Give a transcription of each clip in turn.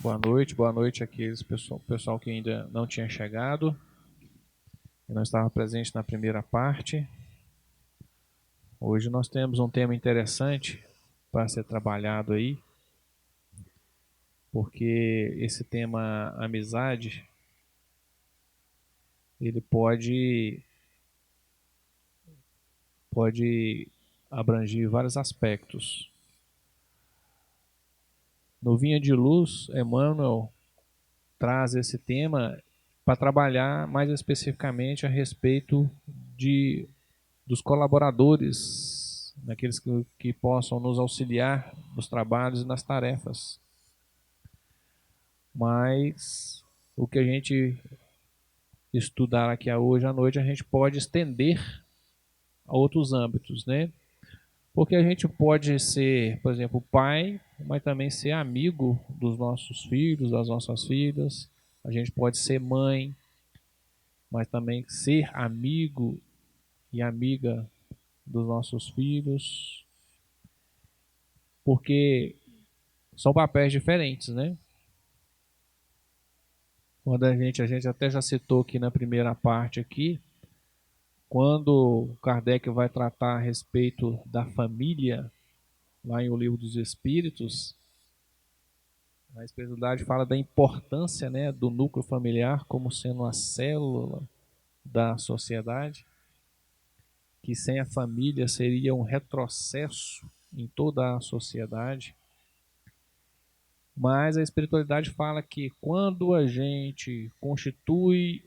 Boa noite àqueles pessoal que ainda não tinha chegado e não estava presente na primeira parte. Hoje nós temos um tema interessante para ser trabalhado aí, porque esse tema amizade, ele pode abranger vários aspectos. No Vinha de Luz, Emmanuel traz esse tema para trabalhar mais especificamente a respeito dos colaboradores, daqueles que possam nos auxiliar nos trabalhos e nas tarefas. Mas o que a gente estudar aqui hoje à noite, a gente pode estender a outros âmbitos, né? Porque a gente pode ser, por exemplo, pai, mas também ser amigo dos nossos filhos, das nossas filhas. A gente pode ser mãe, mas também ser amigo e amiga dos nossos filhos. Porque são papéis diferentes, né? Quando a gente até já citou aqui na primeira parte aqui, quando Kardec vai tratar a respeito da família, lá em O Livro dos Espíritos, a espiritualidade fala da importância, né, do núcleo familiar como sendo a célula da sociedade, que sem a família seria um retrocesso em toda a sociedade. Mas a espiritualidade fala que quando a gente constitui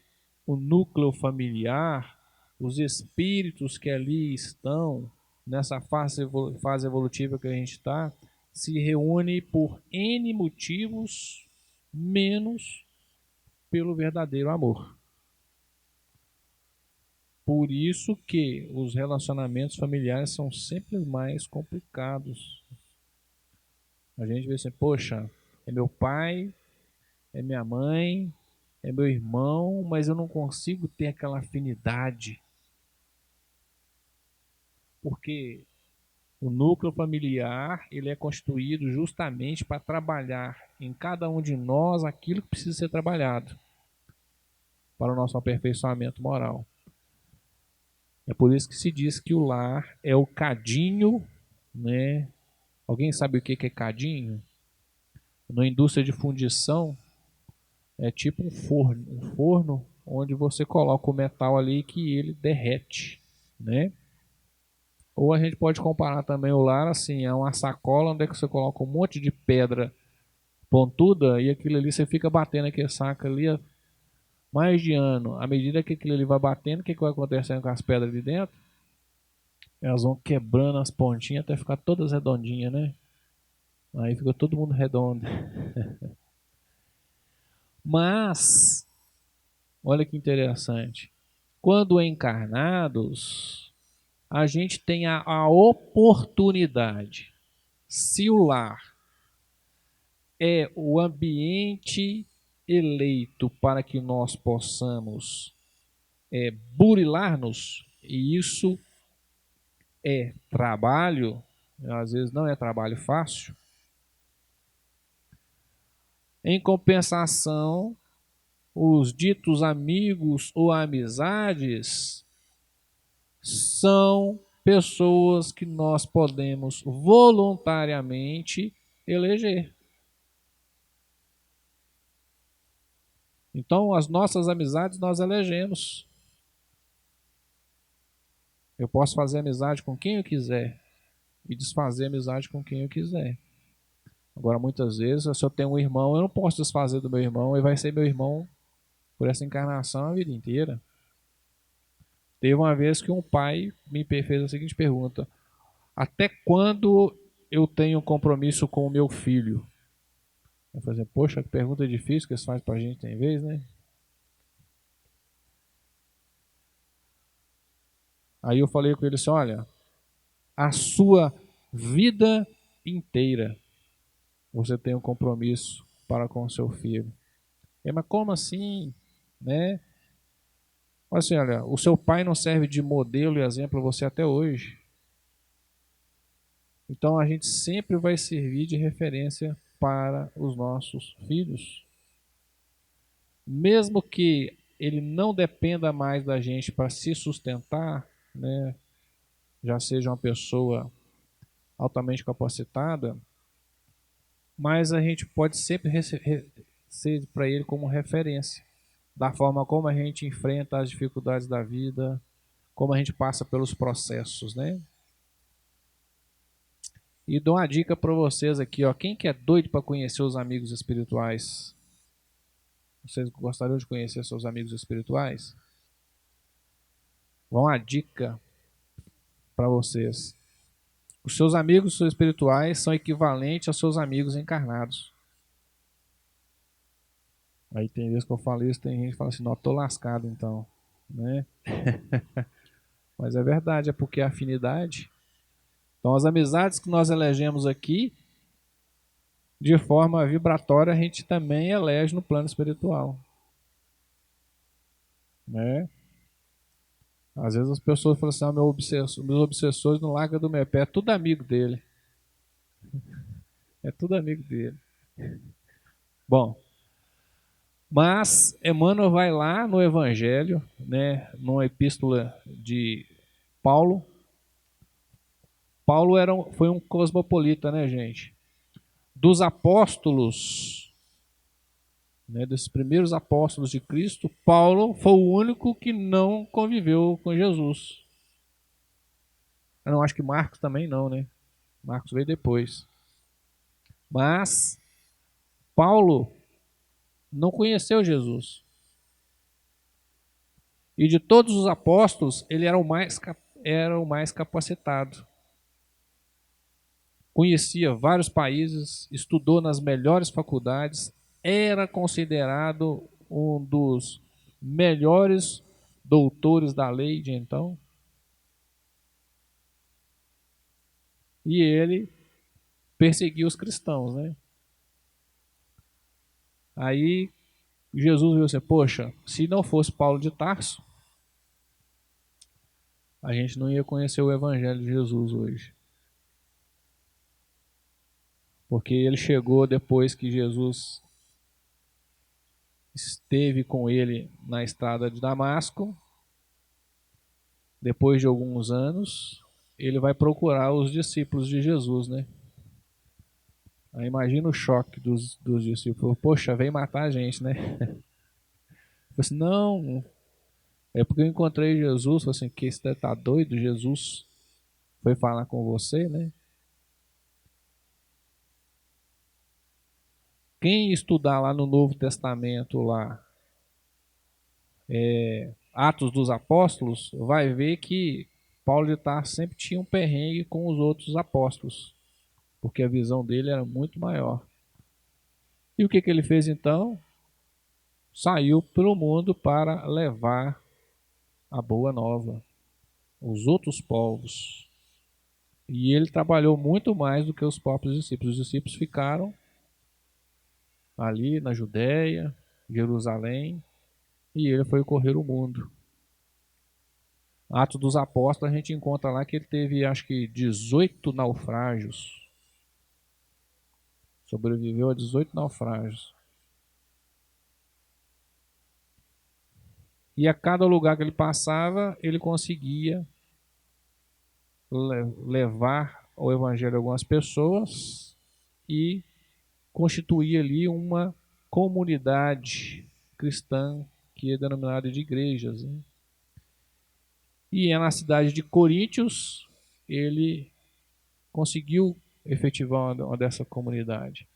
o núcleo familiar, os espíritos que ali estão, nessa fase evolutiva que a gente está, se reúnem por N motivos, menos pelo verdadeiro amor. Por isso que os relacionamentos familiares são sempre mais complicados. A gente vê assim, poxa, é meu pai, é minha mãe, é meu irmão, mas eu não consigo ter aquela afinidade. Porque o núcleo familiar, ele é constituído justamente para trabalhar em cada um de nós aquilo que precisa ser trabalhado para o nosso aperfeiçoamento moral. É por isso que se diz que o lar é o cadinho, né? Alguém sabe o que é cadinho? Na indústria de fundição, é tipo um forno onde você coloca o metal ali que ele derrete, né? Ou a gente pode comparar também o lar assim, é uma sacola onde é que você coloca um monte de pedra pontuda e aquilo ali você fica batendo aquele saco ali mais de ano. À medida que aquilo ali vai batendo, o que vai acontecendo com as pedras ali dentro? Elas vão quebrando as pontinhas até ficar todas redondinhas, né? Aí fica todo mundo redondo. Mas, olha que interessante. Quando encarnados, a gente tem a oportunidade. Se o lar é o ambiente eleito para que nós possamos burilar-nos, e isso é trabalho, às vezes não é trabalho fácil. Em compensação, os ditos amigos ou amizades são pessoas que nós podemos voluntariamente eleger. Então, as nossas amizades nós elegemos. Eu posso fazer amizade com quem eu quiser e desfazer amizade com quem eu quiser. Agora, muitas vezes, se eu tenho um irmão, eu não posso desfazer do meu irmão, e vai ser meu irmão por essa encarnação a vida inteira. Teve uma vez que um pai me fez a seguinte pergunta: até quando eu tenho compromisso com o meu filho? Eu falei, poxa, que pergunta difícil que eles fazem pra gente tem vez, né? Aí eu falei com ele assim, olha, a sua vida inteira você tem um compromisso para com o seu filho. Mas como assim, né? Mas assim, olha, o seu pai não serve de modelo e exemplo a você até hoje. Então a gente sempre vai servir de referência para os nossos filhos. Mesmo que ele não dependa mais da gente para se sustentar, né, já seja uma pessoa altamente capacitada, mas a gente pode sempre ser para ele como referência, da forma como a gente enfrenta as dificuldades da vida, como a gente passa pelos processos, né? E dou uma dica para vocês aqui, ó, quem que é doido para conhecer os amigos espirituais? Vocês gostariam de conhecer seus amigos espirituais? Vou uma dica para vocês. Os seus amigos espirituais são equivalentes aos seus amigos encarnados. Aí tem vezes que eu falo isso, tem gente que fala assim, não, tô lascado então, né? Mas é verdade, é porque é afinidade. Então as amizades que nós elegemos aqui, de forma vibratória, a gente também elege no plano espiritual, né? Às vezes as pessoas falam assim, ah, meus obsessores não largam do meu pé, é tudo amigo dele. É tudo amigo dele. Bom, mas Emmanuel vai lá no Evangelho, né, numa epístola de Paulo. Paulo foi um cosmopolita, né, gente? Dos apóstolos, né, dos primeiros apóstolos de Cristo, Paulo foi o único que não conviveu com Jesus. Eu não acho que Marcos também não, né? Marcos veio depois. Mas Paulo não conheceu Jesus. E de todos os apóstolos, ele era o mais capacitado. Conhecia vários países, estudou nas melhores faculdades, era considerado um dos melhores doutores da lei de então. E ele perseguiu os cristãos, né? Aí Jesus viu assim, poxa, se não fosse Paulo de Tarso, a gente não ia conhecer o Evangelho de Jesus hoje. Porque ele chegou depois que Jesus esteve com ele na estrada de Damasco. Depois de alguns anos, ele vai procurar os discípulos de Jesus, né? Aí imagina o choque dos discípulos. Poxa, vem matar a gente, né? Eu assim, não, é porque eu encontrei Jesus. Eu assim, que você tá doido? Jesus foi falar com você, né? Quem estudar lá no Novo Testamento, lá, Atos dos Apóstolos, vai ver que Paulo de Tarso sempre tinha um perrengue com os outros apóstolos, porque a visão dele era muito maior. E o que ele fez então? Saiu pelo mundo para levar a boa nova, os outros povos. E ele trabalhou muito mais do que os próprios discípulos. Os discípulos ficaram ali na Judéia, Jerusalém, e ele foi correr o mundo. Atos dos Apóstolos, a gente encontra lá que ele teve, acho que, 18 naufrágios. Sobreviveu a 18 naufrágios. E a cada lugar que ele passava, ele conseguia levar o evangelho a algumas pessoas e constituir ali uma comunidade cristã que é denominada de igrejas, né? E é na cidade de Coríntios ele conseguiu efetivar uma dessa comunidade.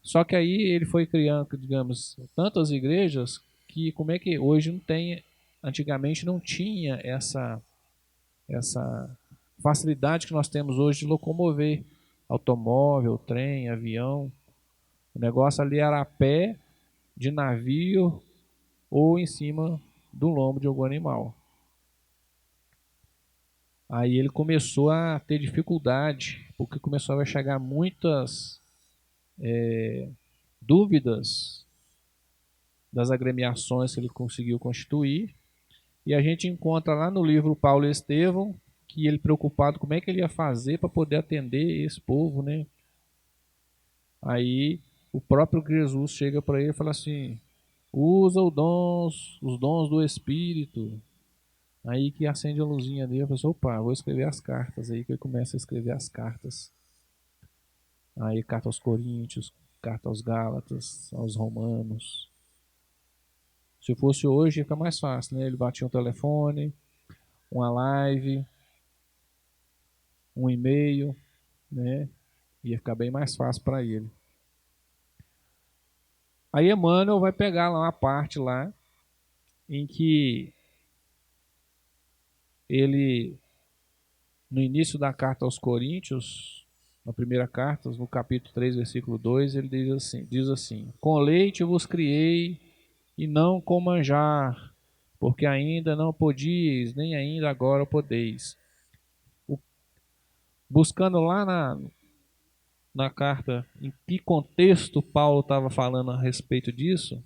Só que aí ele foi criando, digamos, tantas igrejas que como é que hoje não tem, antigamente não tinha essa facilidade que nós temos hoje de locomover automóvel, trem, avião. O negócio ali era a pé, de navio ou em cima do lombo de algum animal. Aí ele começou a ter dificuldade, porque começou a chegar muitas dúvidas das agremiações que ele conseguiu constituir. E a gente encontra lá no livro Paulo e Estevão que ele preocupado como é que ele ia fazer para poder atender esse povo, né? Aí o próprio Jesus chega para ele e fala assim: usa os dons do Espírito. Aí que acende a luzinha dele, eu falei assim, opa, vou escrever as cartas. Aí que ele começa a escrever as cartas. Aí carta aos Coríntios, carta aos Gálatas, aos Romanos. Se fosse hoje, fica mais fácil, né? Ele batia um telefone, uma live, um e-mail, né? Ia ficar bem mais fácil para ele. Aí Emmanuel vai pegar lá uma parte lá em que ele, no início da carta aos Coríntios, na primeira carta, no capítulo 3, versículo 2, ele diz assim: com leite vos criei e não com manjar, porque ainda não podíeis, nem ainda agora podeis. Buscando lá na carta em que contexto Paulo estava falando a respeito disso,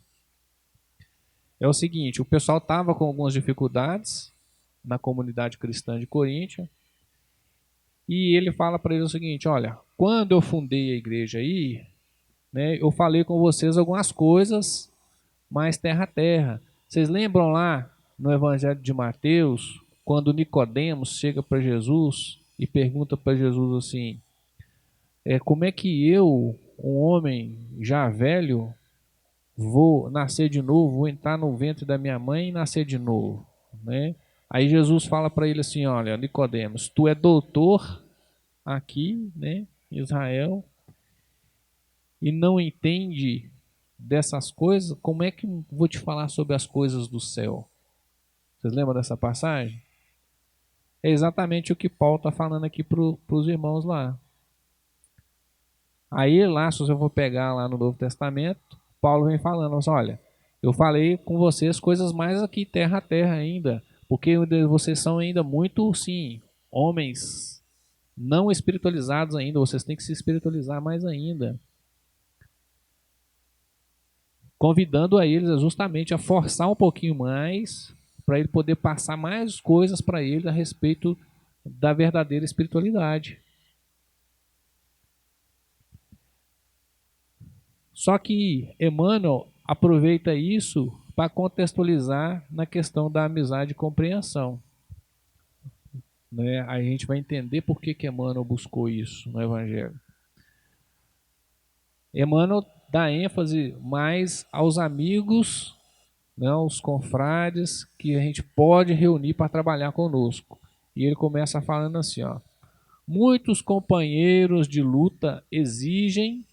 é o seguinte: o pessoal estava com algumas dificuldades na comunidade cristã de Coríntia, e ele fala para eles o seguinte: olha, quando eu fundei a igreja aí, né, eu falei com vocês algumas coisas mais terra a terra. Vocês lembram lá no Evangelho de Mateus, quando Nicodemos chega para Jesus e pergunta para Jesus assim: como é que eu, um homem já velho, vou nascer de novo, vou entrar no ventre da minha mãe e nascer de novo, né? Aí Jesus fala para ele assim: olha, Nicodemos, tu é doutor aqui, né, em Israel, e não entende dessas coisas, como é que eu vou te falar sobre as coisas do céu? Vocês lembram dessa passagem? É exatamente o que Paulo está falando aqui para os irmãos lá. Aí lá, se você for pegar lá no Novo Testamento, Paulo vem falando assim: olha, eu falei com vocês coisas mais aqui terra a terra ainda, porque vocês são ainda muito, sim, homens não espiritualizados ainda, vocês têm que se espiritualizar mais ainda. Convidando a eles justamente a forçar um pouquinho mais, para ele poder passar mais coisas para ele a respeito da verdadeira espiritualidade. Só que Emmanuel aproveita isso para contextualizar na questão da amizade e compreensão. Né? A gente vai entender por que Emmanuel buscou isso no Evangelho. Emmanuel dá ênfase mais aos amigos, né, aos confrades que a gente pode reunir para trabalhar conosco. E ele começa falando assim, ó: muitos companheiros de luta exigem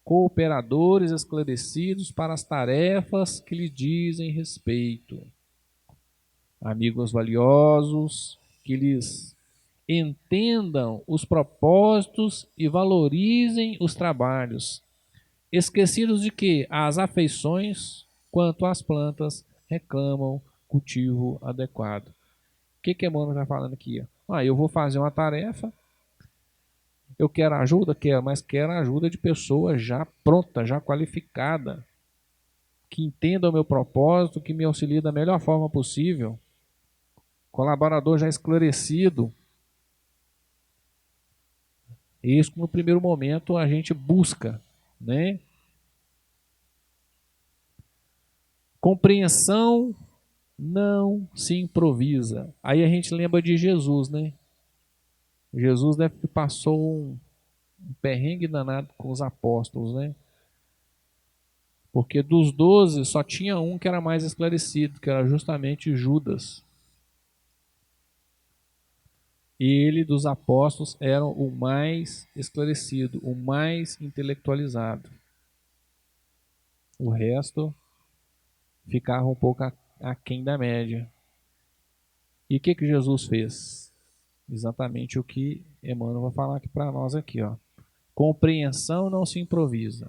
cooperadores esclarecidos para as tarefas que lhe dizem respeito. Amigos valiosos que lhes entendam os propósitos e valorizem os trabalhos, esquecidos de que as afeições, quanto às plantas, reclamam cultivo adequado. O que Emmanuel está falando aqui? Eu vou fazer uma tarefa, eu quero ajuda? Quero, mas quero a ajuda de pessoa já pronta, já qualificada, que entenda o meu propósito, que me auxilie da melhor forma possível. Colaborador já esclarecido. Isso no primeiro momento a gente busca, né? Compreensão não se improvisa. Aí a gente lembra de Jesus, né? Jesus deve que passou um perrengue danado com os apóstolos, né? Porque dos 12 só tinha um que era mais esclarecido, que era justamente Judas. Ele dos apóstolos era o mais esclarecido, o mais intelectualizado. O resto ficava um pouco aquém da média. E o que Jesus fez? Exatamente o que Emmanuel vai falar aqui para nós aqui, ó. Compreensão não se improvisa.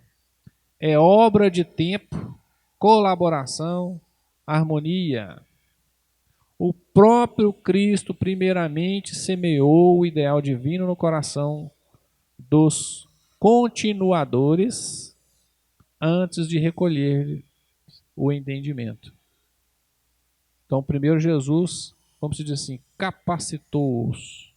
É obra de tempo, colaboração, harmonia. O próprio Cristo primeiramente semeou o ideal divino no coração dos continuadores antes de recolher o entendimento. Então, primeiro Jesus, vamos dizer assim, capacitou-os.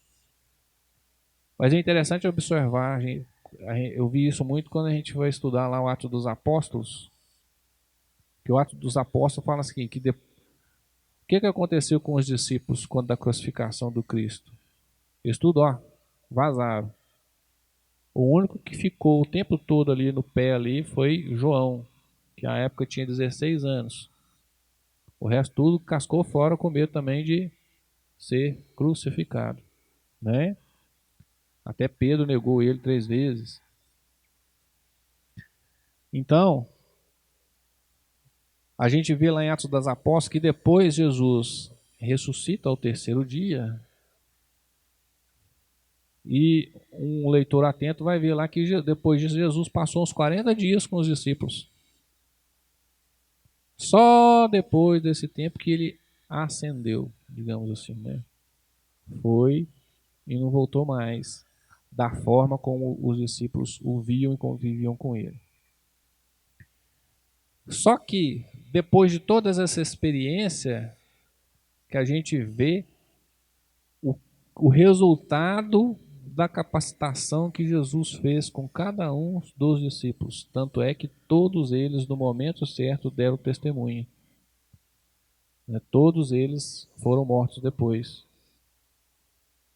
Mas é interessante observar, gente, Eu vi isso muito quando a gente vai estudar lá o Atos dos Apóstolos, que o Atos dos Apóstolos fala assim, o que aconteceu com os discípulos quando da crucificação do Cristo? Eles tudo, vazaram. O único que ficou o tempo todo ali no pé ali foi João, que na época tinha 16 anos. O resto tudo cascou fora com medo também de ser crucificado, né? Até Pedro negou ele 3 vezes. Então, a gente vê lá em Atos das Apóstolos que depois Jesus ressuscita ao terceiro dia. E um leitor atento vai ver lá que depois disso Jesus passou uns 40 dias com os discípulos. Só depois desse tempo que ele ascendeu, digamos assim, né? Foi e não voltou mais da forma como os discípulos o viam e conviviam com ele. Só que depois de toda essa experiência que a gente vê o resultado da capacitação que Jesus fez com cada um dos discípulos. Tanto é que todos eles, no momento certo, deram testemunho. Todos eles foram mortos depois.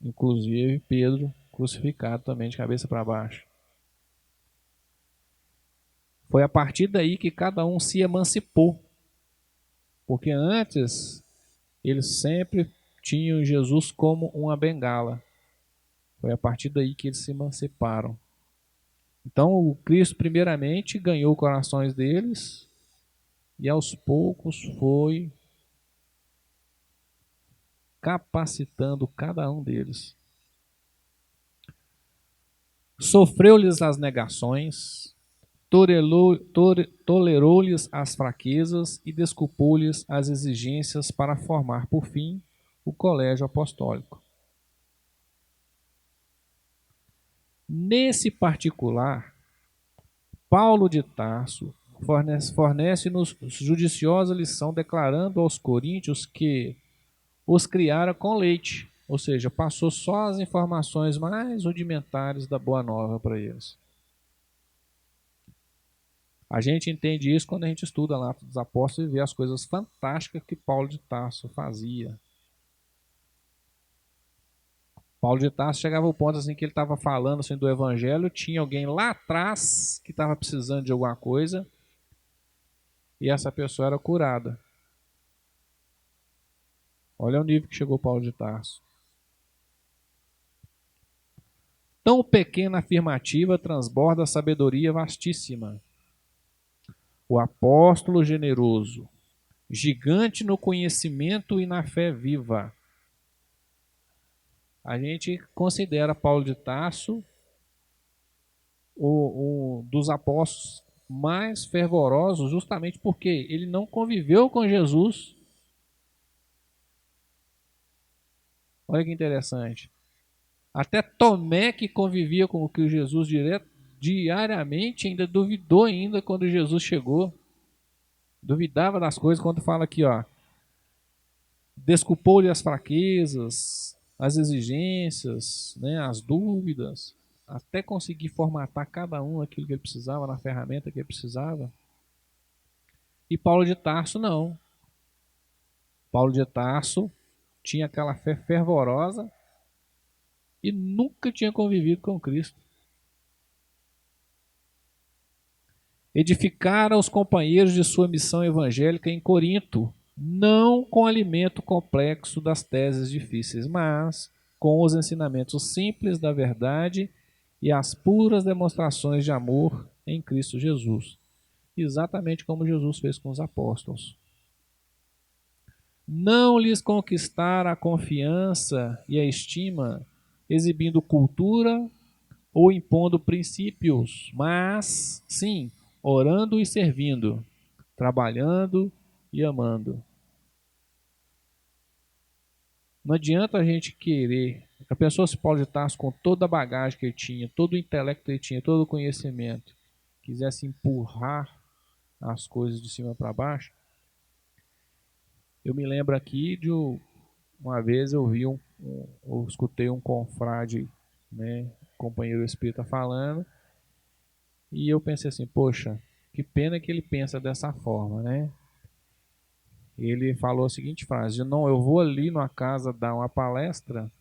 Inclusive Pedro, crucificado também de cabeça para baixo. Foi a partir daí que cada um se emancipou. Porque antes, eles sempre tinham Jesus como uma bengala. Foi a partir daí que eles se emanciparam. Então, o Cristo, primeiramente, ganhou corações deles e aos poucos foi capacitando cada um deles. Sofreu-lhes as negações, tolerou-lhes as fraquezas e desculpou-lhes as exigências para formar, por fim, o colégio apostólico. Nesse particular, Paulo de Tarso fornece-nos judiciosa lição declarando aos coríntios que os criara com leite, ou seja, passou só as informações mais rudimentares da Boa Nova para eles. A gente entende isso quando a gente estuda lá dos Apóstolos e vê as coisas fantásticas que Paulo de Tarso fazia. Paulo de Tarso chegava ao ponto assim que ele estava falando assim, do Evangelho, tinha alguém lá atrás que estava precisando de alguma coisa e essa pessoa era curada. Olha o nível que chegou Paulo de Tarso. Tão pequena afirmativa transborda a sabedoria vastíssima. O apóstolo generoso, gigante no conhecimento e na fé viva. A gente considera Paulo de Tarso o dos apóstolos mais fervorosos, justamente porque ele não conviveu com Jesus. Olha que interessante. Até Tomé, que convivia com o Jesus diariamente, ainda duvidou ainda quando Jesus chegou. Duvidava das coisas quando fala aqui, desculpou-lhe as fraquezas, as exigências, né, as dúvidas, até conseguir formatar cada um aquilo que ele precisava, na ferramenta que ele precisava. E Paulo de Tarso não. Paulo de Tarso tinha aquela fé fervorosa e nunca tinha convivido com Cristo. Edificara os companheiros de sua missão evangélica em Corinto, não com alimento complexo das teses difíceis, mas com os ensinamentos simples da verdade e as puras demonstrações de amor em Cristo Jesus. Exatamente como Jesus fez com os apóstolos. Não lhes conquistar a confiança e a estima, exibindo cultura ou impondo princípios, mas, sim, orando e servindo, trabalhando e amando. Não adianta a gente querer. A pessoa se Paulo de Tarso, com toda a bagagem que ele tinha, todo o intelecto que ele tinha, todo o conhecimento, quisesse empurrar as coisas de cima para baixo. Eu me lembro aqui de uma vez eu vi eu escutei um confrade, né, companheiro espírita falando, E eu pensei assim, poxa, que pena que ele pensa dessa forma, né? Ele falou a seguinte frase: não, eu vou ali numa casa dar uma palestra,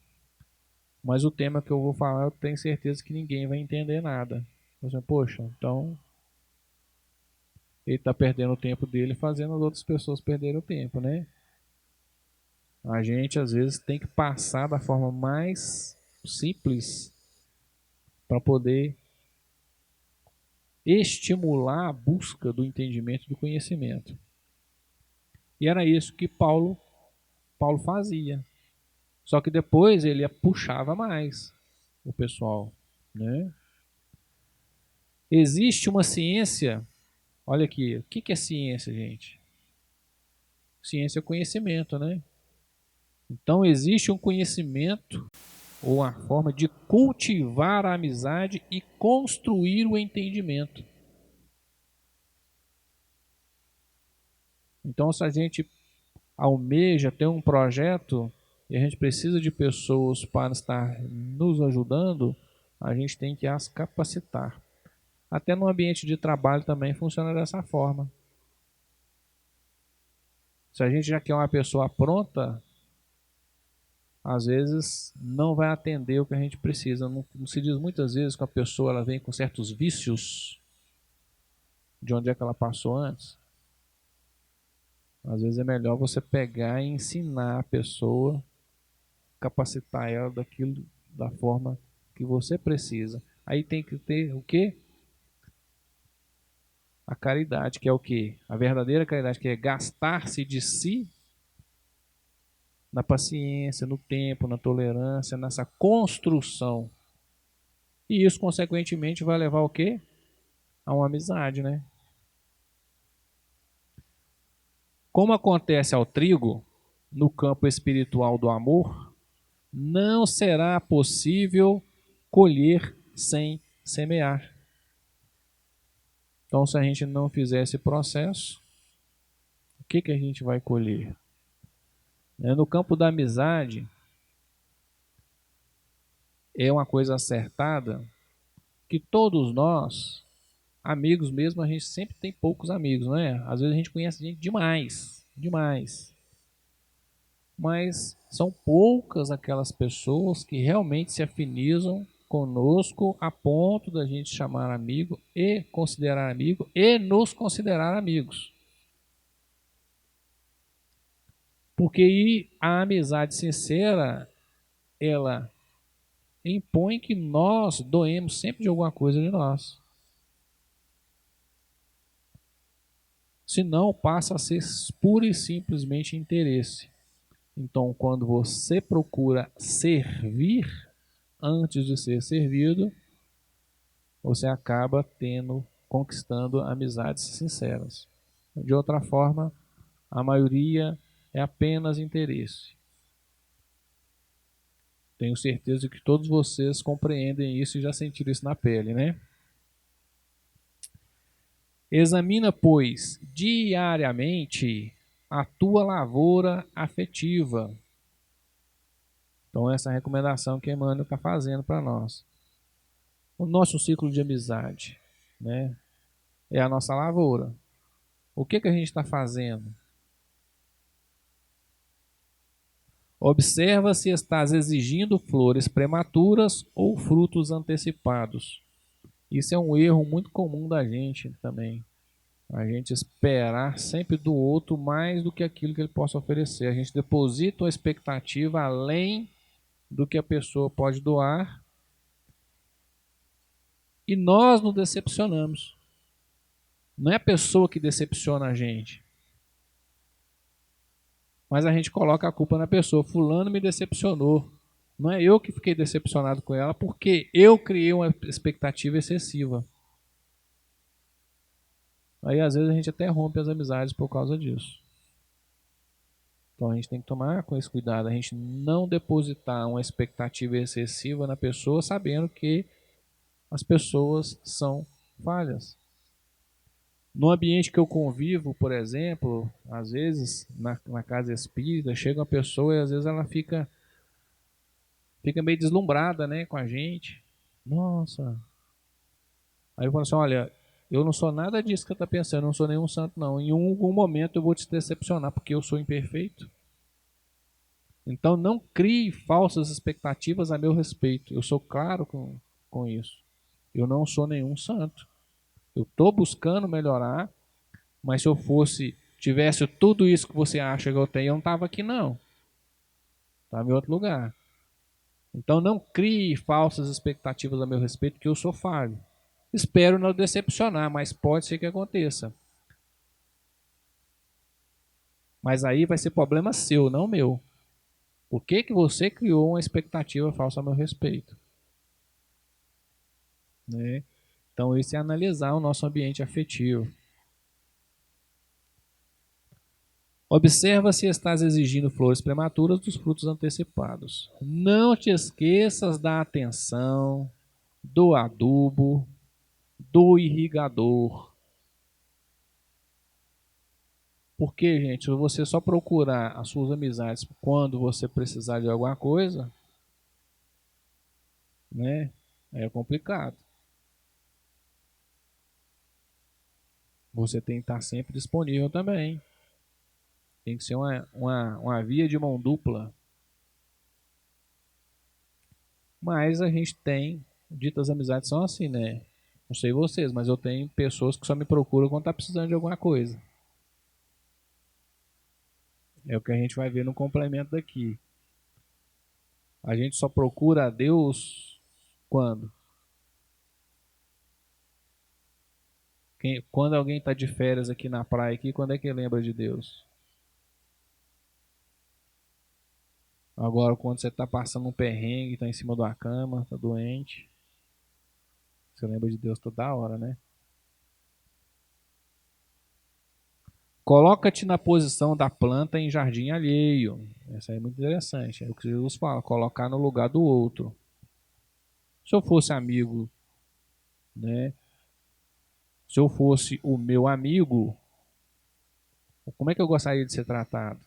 mas o tema que eu vou falar eu tenho certeza que ninguém vai entender nada. Eu falei, poxa, então ele está perdendo o tempo dele fazendo as outras pessoas perderem o tempo, né? A gente às vezes tem que passar da forma mais simples para poder estimular a busca do entendimento e do conhecimento. E era isso que Paulo fazia. Só que depois ele puxava mais o pessoal, né? Existe uma ciência, olha aqui, o que é ciência, gente? Ciência é conhecimento, né? Então existe um conhecimento ou uma forma de cultivar a amizade e construir o entendimento. Então, se a gente almeja ter um projeto e a gente precisa de pessoas para estar nos ajudando, a gente tem que as capacitar. Até no ambiente de trabalho também funciona dessa forma. Se a gente já quer uma pessoa pronta, às vezes não vai atender o que a gente precisa. Não se diz muitas vezes que a pessoa ela vem com certos vícios de onde é que ela passou antes. Às vezes é melhor você pegar e ensinar a pessoa, capacitar ela daquilo da forma que você precisa. Aí tem que ter o quê? A caridade, que é o quê? A verdadeira caridade, que é gastar-se de si na paciência, no tempo, na tolerância, nessa construção. E isso, consequentemente, vai levar ao quê? A uma amizade, né? Como acontece ao trigo, no campo espiritual do amor, não será possível colher sem semear. Então, se a gente não fizer esse processo, o que a gente vai colher? No campo da amizade, é uma coisa acertada que todos nós, amigos mesmo, a gente sempre tem poucos amigos, não é? Às vezes a gente conhece gente demais, demais. Mas são poucas aquelas pessoas que realmente se afinizam conosco a ponto da gente chamar amigo e nos considerar amigos. Porque a amizade sincera, ela impõe que nós doemos sempre de alguma coisa de nós. Senão passa a ser pura e simplesmente interesse. Então, quando você procura servir antes de ser servido, você acaba conquistando amizades sinceras. De outra forma, a maioria é apenas interesse. Tenho certeza que todos vocês compreendem isso e já sentiram isso na pele, né? Examina, pois, diariamente a tua lavoura afetiva. Então, essa é a recomendação que Emmanuel está fazendo para nós. O nosso ciclo de amizade, né? É a nossa lavoura. O que a gente está fazendo? Observa se estás exigindo flores prematuras ou frutos antecipados. Isso é um erro muito comum da gente também. A gente esperar sempre do outro mais do que aquilo que ele possa oferecer. A gente deposita uma expectativa além do que a pessoa pode doar e nós nos decepcionamos. Não é a pessoa que decepciona a gente, mas a gente coloca a culpa na pessoa. Fulano me decepcionou. Não é eu que fiquei decepcionado com ela porque eu criei uma expectativa excessiva. Aí às vezes a gente até rompe as amizades por causa disso. Então a gente tem que tomar com esse cuidado, a gente não depositar uma expectativa excessiva na pessoa, sabendo que as pessoas são falhas. No ambiente que eu convivo, por exemplo, às vezes na casa espírita, chega uma pessoa e às vezes ela fica meio deslumbrada, né, com a gente. Nossa, Aí eu falo assim, olha, eu não sou nada disso que você está pensando, eu não sou nenhum santo não. Em algum momento eu vou te decepcionar porque eu sou imperfeito. Então não crie falsas expectativas a meu respeito. Eu sou claro com isso. Eu não sou nenhum santo. Eu estou buscando melhorar, mas se eu tivesse tudo isso que você acha que eu tenho, eu não estava aqui não. Estava em outro lugar. Então não crie falsas expectativas a meu respeito, que eu sou falho. Espero não decepcionar, mas pode ser que aconteça. Mas aí vai ser problema seu, não meu. Por que, que você criou uma expectativa falsa a meu respeito? Né? Então, isso é analisar o nosso ambiente afetivo. Observa se estás exigindo flores prematuras dos frutos antecipados. Não te esqueças da atenção, do adubo, do irrigador. Porque, gente, se você só procurar as suas amizades quando você precisar de alguma coisa, né, é complicado. Você tem que estar sempre disponível também. Tem que ser uma via de mão dupla. Mas a gente tem, ditas amizades são assim, né? Não sei vocês, mas eu tenho pessoas que só me procuram quando tá precisando de alguma coisa. É o que a gente vai ver no complemento daqui. A gente só procura a Deus quando? Quando alguém está de férias aqui na praia, aqui, quando é que lembra de Deus? Agora, quando você está passando um perrengue, está em cima da cama, está doente, você lembra de Deus toda hora, né? Coloca-te na posição da planta em jardim alheio. Essa é muito interessante. É o que Jesus fala, colocar no lugar do outro. Se eu fosse amigo, né? Se eu fosse o meu amigo, como é que eu gostaria de ser tratado?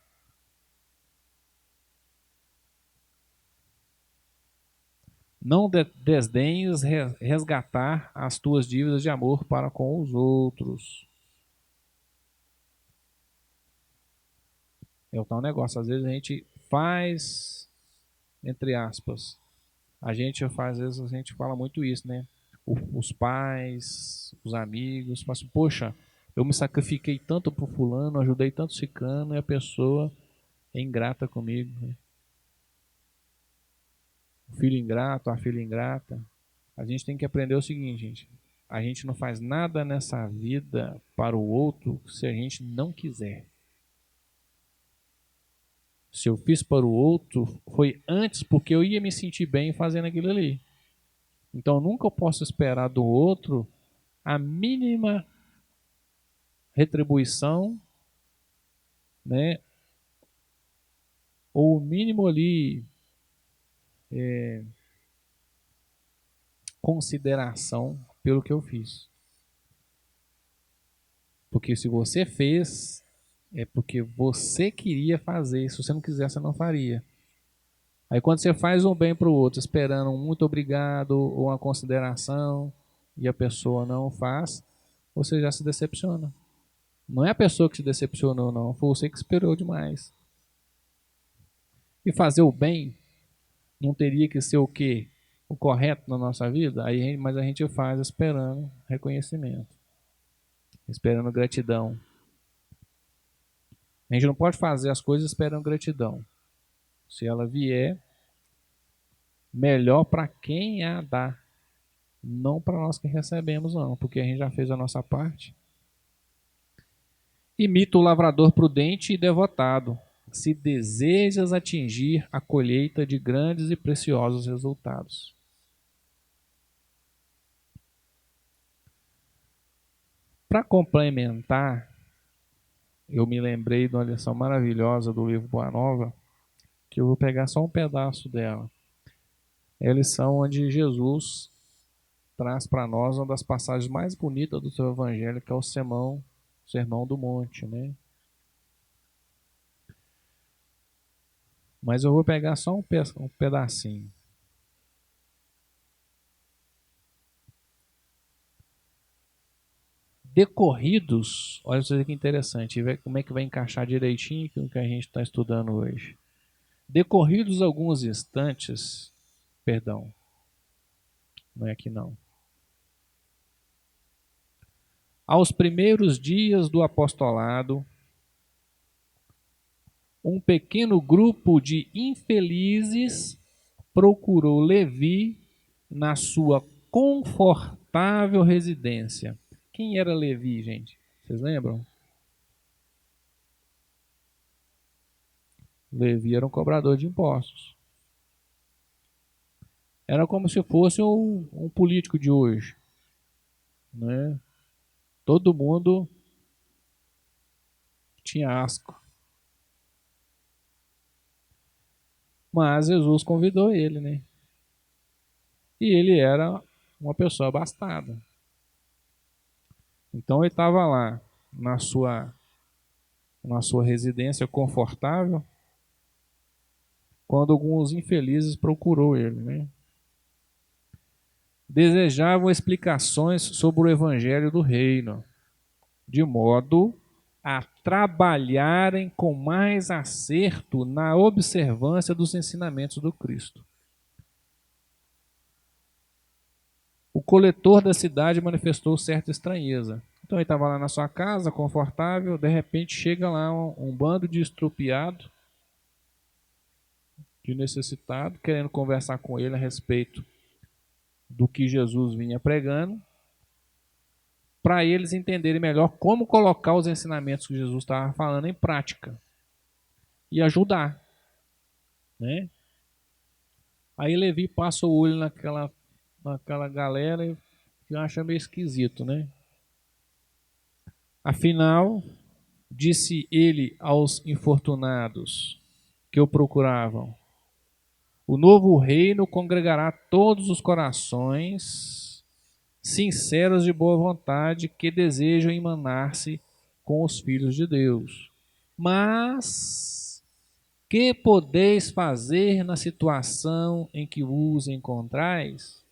Não desdenhes resgatar as tuas dívidas de amor para com os outros. É o tal negócio. Às vezes a gente faz, entre aspas, às vezes a gente fala muito isso, né? Os pais, os amigos, falam assim, poxa, eu me sacrifiquei tanto pro fulano, ajudei tanto cicano, e a pessoa é ingrata comigo, né? O filho ingrato, a filha ingrata. A gente tem que aprender o seguinte, gente. A gente não faz nada nessa vida para o outro se a gente não quiser. Se eu fiz para o outro, foi antes porque eu ia me sentir bem fazendo aquilo ali. Então nunca eu posso esperar do outro a mínima retribuição, né? Ou o mínimo ali consideração pelo que eu fiz. Porque se você fez, é porque você queria fazer. Se você não quisesse, você não faria. Aí quando você faz um bem para o outro, esperando um muito obrigado ou uma consideração, e a pessoa não faz, você já se decepciona. Não é a pessoa que se decepcionou, não. Foi você que esperou demais. E fazer o bem não teria que ser o quê? O correto na nossa vida? Mas a gente faz esperando reconhecimento, esperando gratidão. A gente não pode fazer as coisas esperando gratidão. Se ela vier, melhor para quem a dá, não para nós que recebemos, não, porque a gente já fez a nossa parte. Imita o lavrador prudente e devotado, se desejas atingir a colheita de grandes e preciosos resultados. Para complementar, eu me lembrei de uma lição maravilhosa do livro Boa Nova, que eu vou pegar só um pedaço dela. É a lição onde Jesus traz para nós uma das passagens mais bonitas do seu evangelho, que é o Sermão do Monte, né? Mas eu vou pegar só um pedacinho. Decorridos, olha só que interessante, ver como é que vai encaixar direitinho com o que a gente está estudando hoje. Decorridos alguns instantes, perdão, não é aqui não. Aos primeiros dias do apostolado, um pequeno grupo de infelizes procurou Levi na sua confortável residência. Quem era Levi, gente? Vocês lembram? Levi era um cobrador de impostos. Era como se fosse um político de hoje, né? Todo mundo tinha asco. Mas Jesus convidou ele, né? E ele era uma pessoa abastada. Então ele estava lá na sua residência confortável, quando alguns infelizes procurou ele, né? Desejavam explicações sobre o evangelho do reino, de modo a trabalharem com mais acerto na observância dos ensinamentos do Cristo. O coletor da cidade manifestou certa estranheza. Então ele estava lá na sua casa, confortável, de repente chega lá um bando de estrupiado, de necessitado, querendo conversar com ele a respeito do que Jesus vinha pregando, para eles entenderem melhor como colocar os ensinamentos que Jesus estava falando em prática e ajudar, né? Aí Levi passa o olho naquela galera e acha meio esquisito, né? Afinal, disse ele aos infortunados que o procuravam: o novo reino congregará todos os corações sinceros de boa vontade que desejam emanar-se com os filhos de Deus. Mas que podeis fazer na situação em que vos encontrais?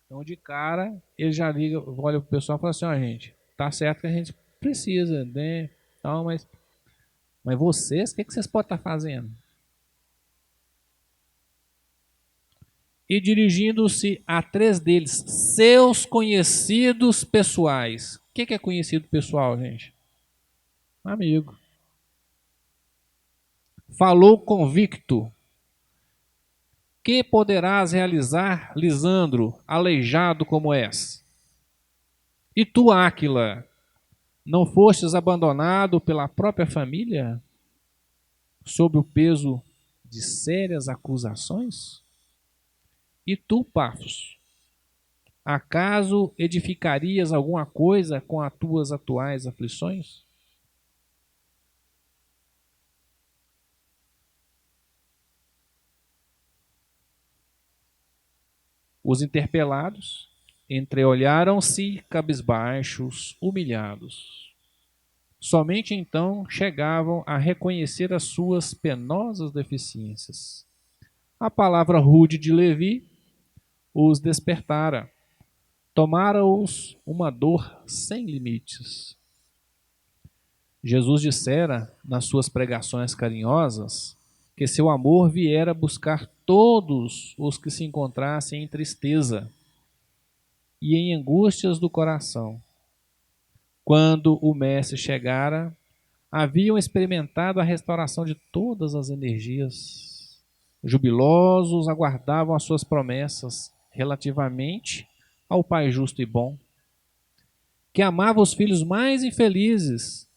Então, de cara, ele já liga, olha para o pessoal e fala assim: ó, gente, tá certo que a gente precisa, né? Então, mas vocês, o que vocês podem estar fazendo? E dirigindo-se a três deles, seus conhecidos pessoais. O que é conhecido pessoal, gente? Amigo. Falou convicto: que poderás realizar, Lisandro, aleijado como és? E tu, Áquila, não fostes abandonado pela própria família sob o peso de sérias acusações? E tu, Pafos, acaso edificarias alguma coisa com as tuas atuais aflições? Os interpelados entreolharam-se cabisbaixos, humilhados. Somente então chegavam a reconhecer as suas penosas deficiências. A palavra rude de Levi os despertara. Tomara-os uma dor sem limites. Jesus dissera, nas suas pregações carinhosas, que seu amor viera buscar todos os que se encontrassem em tristeza e em angústias do coração. Quando o Mestre chegara, haviam experimentado a restauração de todas as energias. Jubilosos aguardavam as suas promessas relativamente ao Pai justo e bom, que amava os filhos mais infelizes,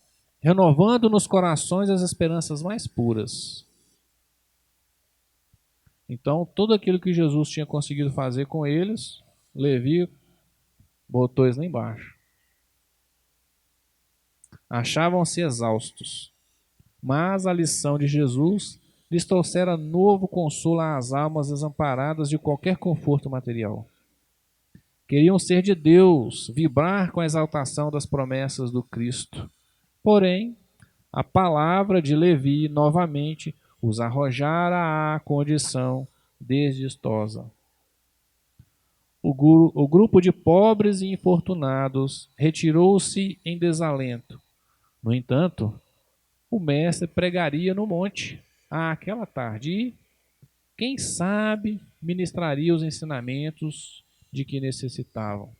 renovando nos corações as esperanças mais puras. Então, tudo aquilo que Jesus tinha conseguido fazer com eles, Levi botou eles lá embaixo. Achavam-se exaustos, mas a lição de Jesus lhes trouxera novo consolo às almas desamparadas de qualquer conforto material. Queriam ser de Deus, vibrar com a exaltação das promessas do Cristo. Porém, a palavra de Levi novamente os arrojara à condição desdistosa. O grupo de pobres e infortunados retirou-se em desalento. No entanto, o mestre pregaria no monte àquela tarde e, quem sabe, ministraria os ensinamentos de que necessitavam.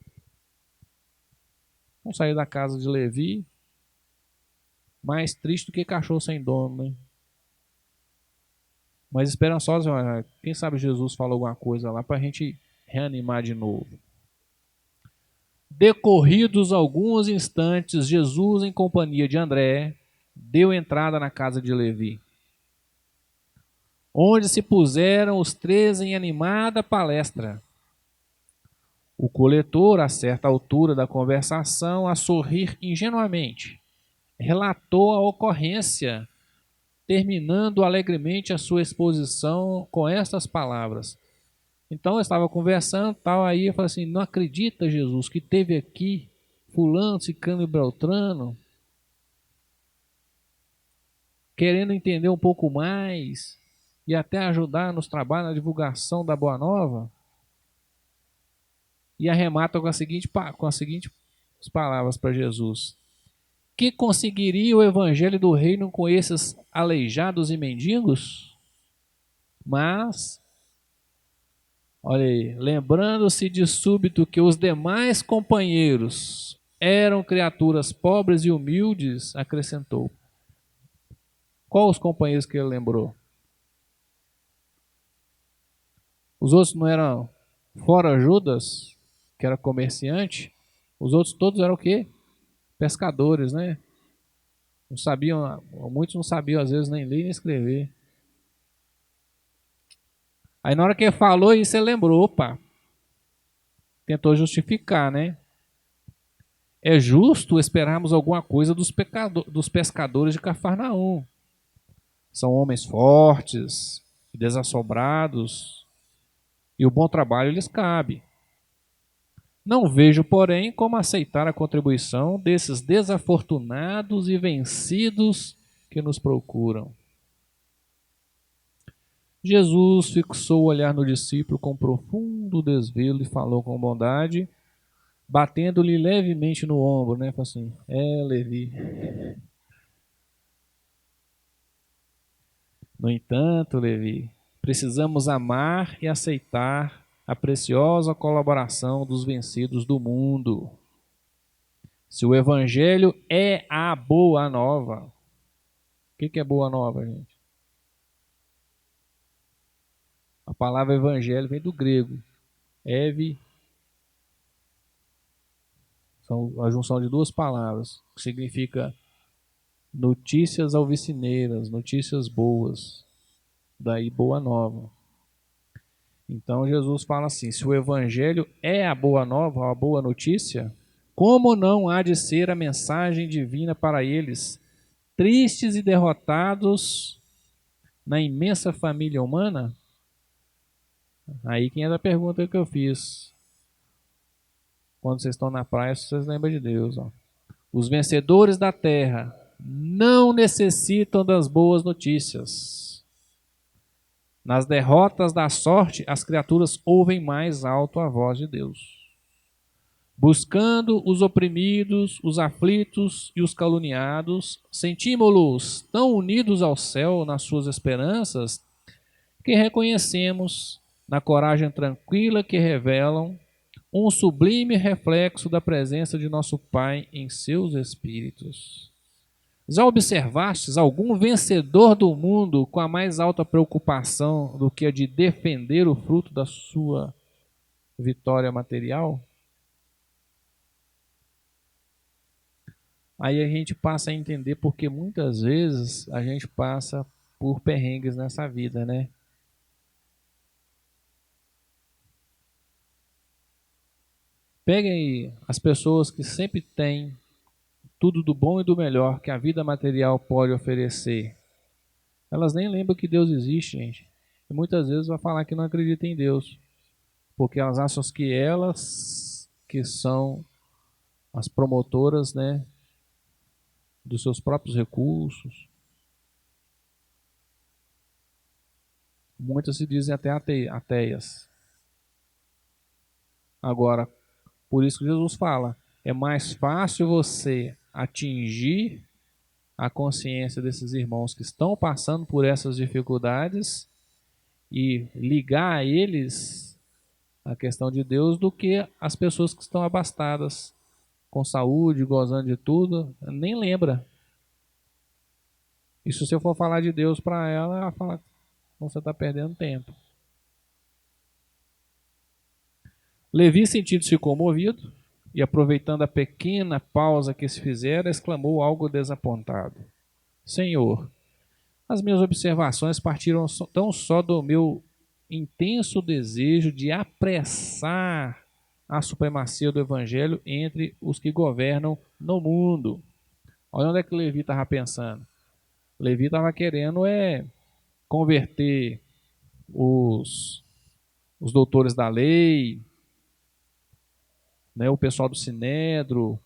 Vão sair da casa de Levi, mais triste do que cachorro sem dono, né? Mas esperançosos, quem sabe Jesus falou alguma coisa lá para a gente reanimar de novo. Decorridos alguns instantes, Jesus, em companhia de André, deu entrada na casa de Levi, onde se puseram os três em animada palestra. O coletor, a certa altura da conversação, a sorrir ingenuamente, relatou a ocorrência, terminando alegremente a sua exposição com estas palavras. Então eu estava conversando, tal, aí eu falei assim: não acredita, Jesus, que teve aqui fulano, ciclano e beltrano, querendo entender um pouco mais e até ajudar nos trabalhos na divulgação da Boa Nova? E arremata com as seguintes palavras para Jesus: que conseguiria o evangelho do reino com esses aleijados e mendigos? Mas, olha aí, lembrando-se de súbito que os demais companheiros eram criaturas pobres e humildes, acrescentou. Qual os companheiros que ele lembrou? Os outros não eram, fora Judas, que era comerciante, os outros todos eram o quê? Pescadores, né? Não sabiam, muitos não sabiam às vezes nem ler nem escrever. Aí na hora que ele falou isso, ele lembrou, opa, tentou justificar, né? É justo esperarmos alguma coisa dos pescadores de Cafarnaum. São homens fortes, desassombrados, e o bom trabalho lhes cabe. Não vejo, porém, como aceitar a contribuição desses desafortunados e vencidos que nos procuram. Jesus fixou o olhar no discípulo com profundo desvelo e falou com bondade, batendo-lhe levemente no ombro, né? Falou assim: Levi. No entanto, Levi, precisamos amar e aceitar a preciosa colaboração dos vencidos do mundo. Se o evangelho é a boa nova, o que é boa nova, gente? A palavra evangelho vem do grego. Ev, são a junção de duas palavras, que significa notícias alvicineiras, notícias boas. Daí boa nova. Então Jesus fala assim: se o evangelho é a boa nova, a boa notícia, como não há de ser a mensagem divina para eles, tristes e derrotados na imensa família humana? Aí quem é da pergunta que eu fiz. Quando vocês estão na praia, vocês lembram de Deus. Ó. Os vencedores da terra não necessitam das boas notícias. Nas derrotas da sorte, as criaturas ouvem mais alto a voz de Deus, buscando os oprimidos, os aflitos e os caluniados, sentimos-los tão unidos ao céu nas suas esperanças, que reconhecemos, na coragem tranquila que revelam, um sublime reflexo da presença de nosso Pai em seus espíritos. Já observastes algum vencedor do mundo com a mais alta preocupação do que a de defender o fruto da sua vitória material? Aí a gente passa a entender porque muitas vezes a gente passa por perrengues nessa vida, né? Peguem aí as pessoas que sempre têm tudo do bom e do melhor que a vida material pode oferecer. Elas nem lembram que Deus existe, gente. E muitas vezes vai falar que não acredita em Deus, porque elas acham que elas que são as promotoras, né, dos seus próprios recursos. Muitas se dizem até ateias. Agora, por isso que Jesus fala, é mais fácil você atingir a consciência desses irmãos que estão passando por essas dificuldades e ligar a eles a questão de Deus do que as pessoas que estão abastadas, com saúde, gozando de tudo, nem lembra. E se você for falar de Deus para ela, ela fala, você está perdendo tempo. Levi, sentindo-se comovido e aproveitando a pequena pausa que se fizera, exclamou algo desapontado: Senhor, as minhas observações partiram tão só do meu intenso desejo de apressar a supremacia do Evangelho entre os que governam no mundo. Olha onde é que Levi estava pensando. Levi estava querendo converter os doutores da lei, né, o pessoal do Sinédrio,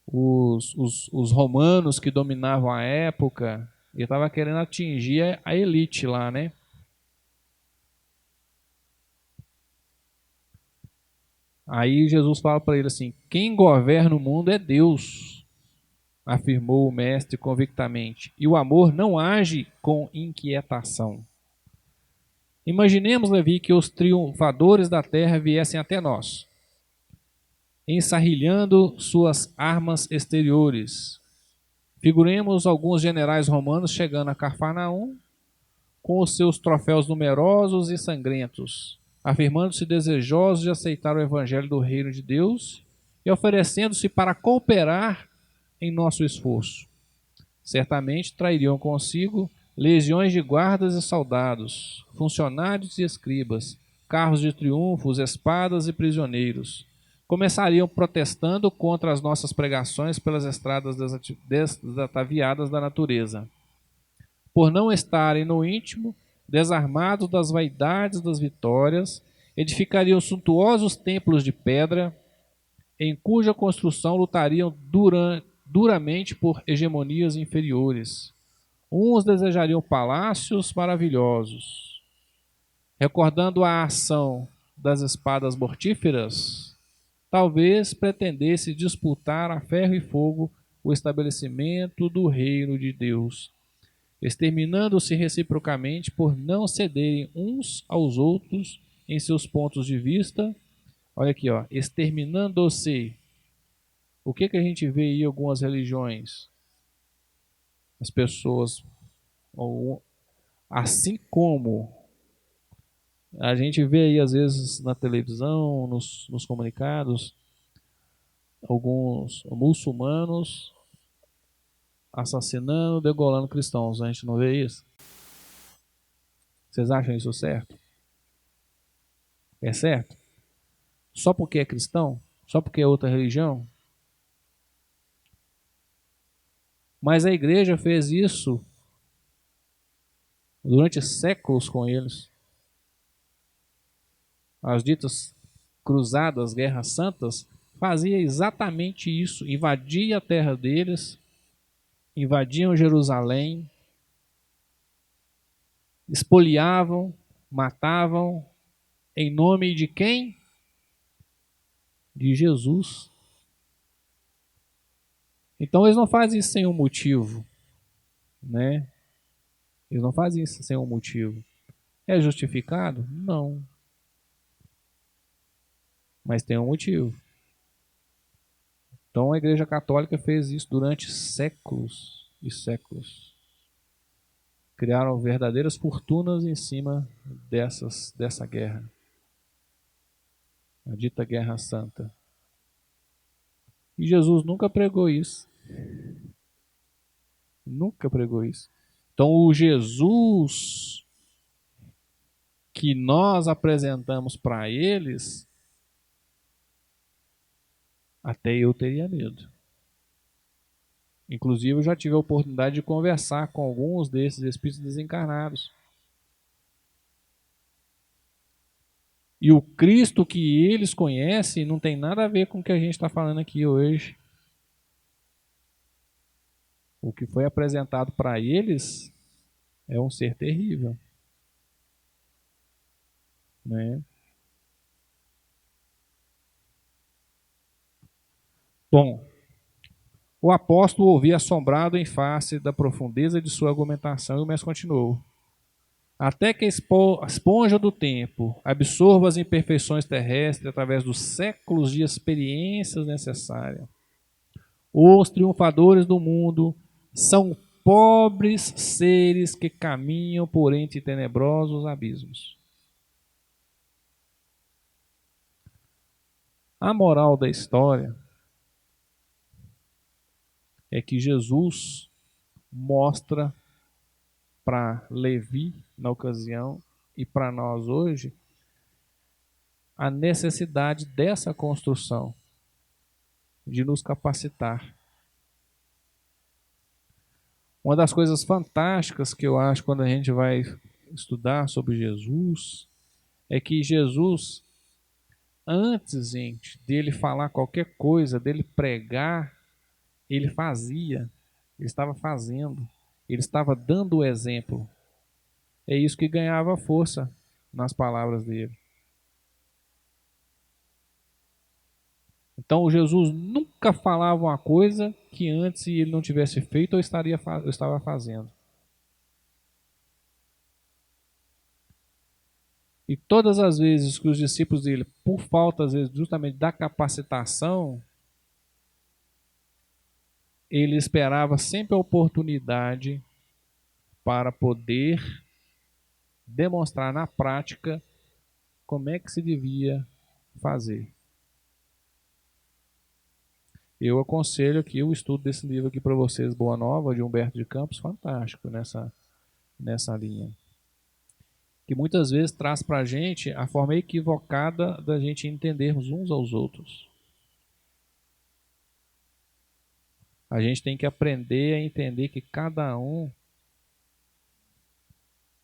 os romanos que dominavam a época. Ele estava querendo atingir a elite lá, né? Aí Jesus fala para ele assim: quem governa o mundo é Deus, afirmou o mestre convictamente, e o amor não age com inquietação. Imaginemos, Levi, que os triunfadores da terra viessem até nós, ensarrilhando suas armas exteriores. Figuremos alguns generais romanos chegando a Cafarnaum com os seus troféus numerosos e sangrentos, afirmando-se desejosos de aceitar o evangelho do reino de Deus e oferecendo-se para cooperar em nosso esforço. Certamente trairiam consigo legiões de guardas e soldados, funcionários e escribas, carros de triunfos, espadas e prisioneiros. Começariam protestando contra as nossas pregações pelas estradas desataviadas da natureza. Por não estarem no íntimo, desarmados das vaidades das vitórias, edificariam suntuosos templos de pedra, em cuja construção lutariam duramente por hegemonias inferiores. Uns desejariam palácios maravilhosos, recordando a ação das espadas mortíferas, talvez pretendesse disputar a ferro e fogo o estabelecimento do reino de Deus, exterminando-se reciprocamente por não cederem uns aos outros em seus pontos de vista. Olha aqui, ó, exterminando-se. O que a gente vê aí em algumas religiões? As pessoas, assim como a gente vê aí às vezes na televisão, nos comunicados, alguns muçulmanos assassinando, degolando cristãos. A gente não vê isso? Vocês acham isso certo? É certo? Só porque é cristão? Só porque é outra religião? Mas a igreja fez isso durante séculos com eles. As ditas cruzadas, guerras santas, fazia exatamente isso. Invadia a terra deles, invadiam Jerusalém, espoliavam, matavam, em nome de quem? De Jesus. Então eles não fazem isso sem um motivo, né? Eles não fazem isso sem um motivo. É justificado? Não. Mas tem um motivo. Então a Igreja Católica fez isso durante séculos e séculos. Criaram verdadeiras fortunas em cima dessa guerra. A dita Guerra Santa. E Jesus nunca pregou isso. Nunca pregou isso. Então o Jesus que nós apresentamos para eles, até eu teria medo. Inclusive eu já tive a oportunidade de conversar com alguns desses espíritos desencarnados. E o Cristo que eles conhecem não tem nada a ver com o que a gente está falando aqui hoje. O que foi apresentado para eles é um ser terrível, né? Bom, o apóstolo ouvia assombrado em face da profundeza de sua argumentação e o mestre continuou. Até que a esponja do tempo absorva as imperfeições terrestres através dos séculos de experiências necessárias. Os triunfadores do mundo são pobres seres que caminham por entre tenebrosos abismos. A moral da história é que Jesus mostra para Levi, na ocasião, e para nós hoje, a necessidade dessa construção, de nos capacitar. Uma das coisas fantásticas que eu acho quando a gente vai estudar sobre Jesus é que Jesus, antes, gente, dele falar qualquer coisa, dele pregar, ele fazia, ele estava fazendo, ele estava dando o exemplo. É isso que ganhava força nas palavras dele. Então Jesus nunca falava uma coisa que antes ele não tivesse feito ou estava fazendo. E todas as vezes que os discípulos dele, por falta às vezes justamente da capacitação, ele esperava sempre a oportunidade para poder demonstrar na prática como é que se devia fazer. Eu aconselho aqui o estudo desse livro aqui para vocês, Boa Nova, de Humberto de Campos, fantástico nessa linha. Que muitas vezes traz para a gente a forma equivocada da gente entendermos uns aos outros. A gente tem que aprender a entender que cada um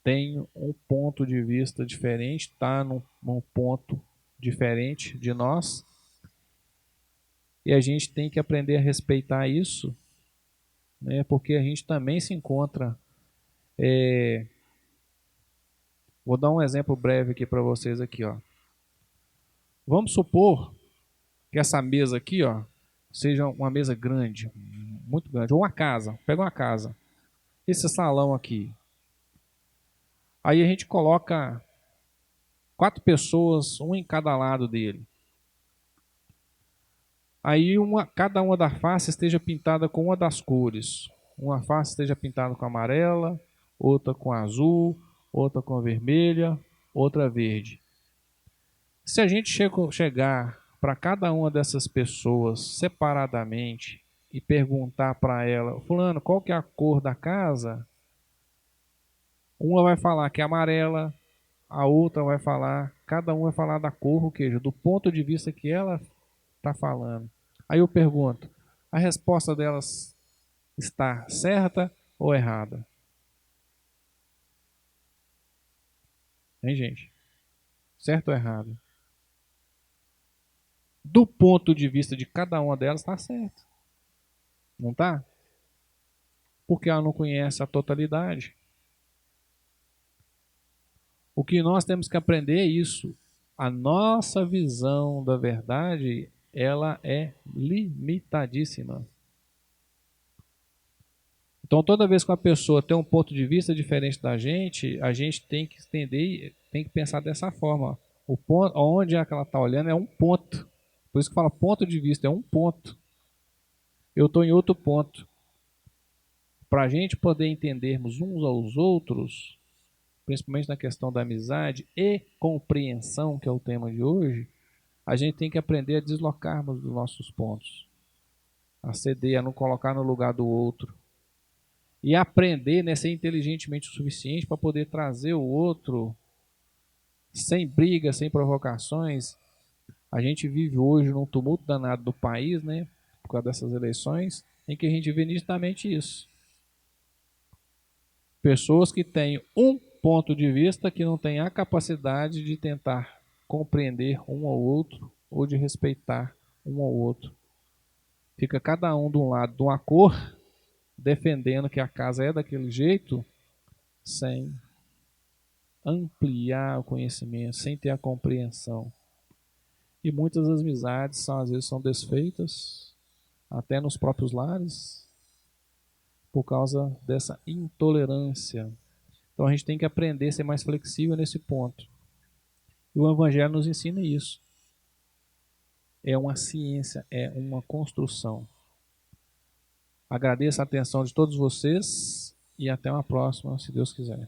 tem um ponto de vista diferente, está num ponto diferente de nós, e a gente tem que aprender a respeitar isso, né, porque a gente também se encontra. Vou dar um exemplo breve aqui para vocês aqui, ó. Vamos supor que essa mesa aqui, ó, seja uma mesa grande, muito grande, ou uma casa. Pega uma casa. Esse salão aqui. Aí a gente coloca 4 pessoas, um em cada lado dele. Aí cada uma das faces esteja pintada com uma das cores. Uma face esteja pintada com amarela, outra com azul, outra com vermelha, outra verde. Se a gente chegar para cada uma dessas pessoas separadamente e perguntar para ela, fulano, qual que é a cor da casa? Uma vai falar que é amarela, a outra vai falar, cada um vai falar da cor, ou seja, do ponto de vista que ela está falando. Aí eu pergunto, a resposta delas está certa ou errada? Hein, gente? Certo ou errado? Do ponto de vista de cada uma delas está certo. Não está? Porque ela não conhece a totalidade. O que nós temos que aprender é isso. A nossa visão da verdade, ela é limitadíssima. Então, toda vez que uma pessoa tem um ponto de vista diferente da gente, a gente tem que entender, tem que pensar dessa forma. O ponto, onde é que ela está olhando é um ponto. Por isso que fala ponto de vista, é um ponto. Eu estou em outro ponto. Para a gente poder entendermos uns aos outros, principalmente na questão da amizade e compreensão, que é o tema de hoje, a gente tem que aprender a deslocarmos dos nossos pontos, a ceder, a não colocar no lugar do outro. E aprender, né, ser inteligentemente o suficiente para poder trazer o outro sem brigas, sem provocações. A gente vive hoje num tumulto danado do país, né, por causa dessas eleições, em que a gente vê nitidamente isso. Pessoas que têm um ponto de vista que não têm a capacidade de tentar compreender um ao outro ou de respeitar um ao outro. Fica cada um de um lado de uma cor, defendendo que a casa é daquele jeito, sem ampliar o conhecimento, sem ter a compreensão. E muitas amizades às vezes são desfeitas até nos próprios lares, por causa dessa intolerância. Então a gente tem que aprender a ser mais flexível nesse ponto. E o Evangelho nos ensina isso. É uma ciência, é uma construção. Agradeço a atenção de todos vocês e até uma próxima, se Deus quiser.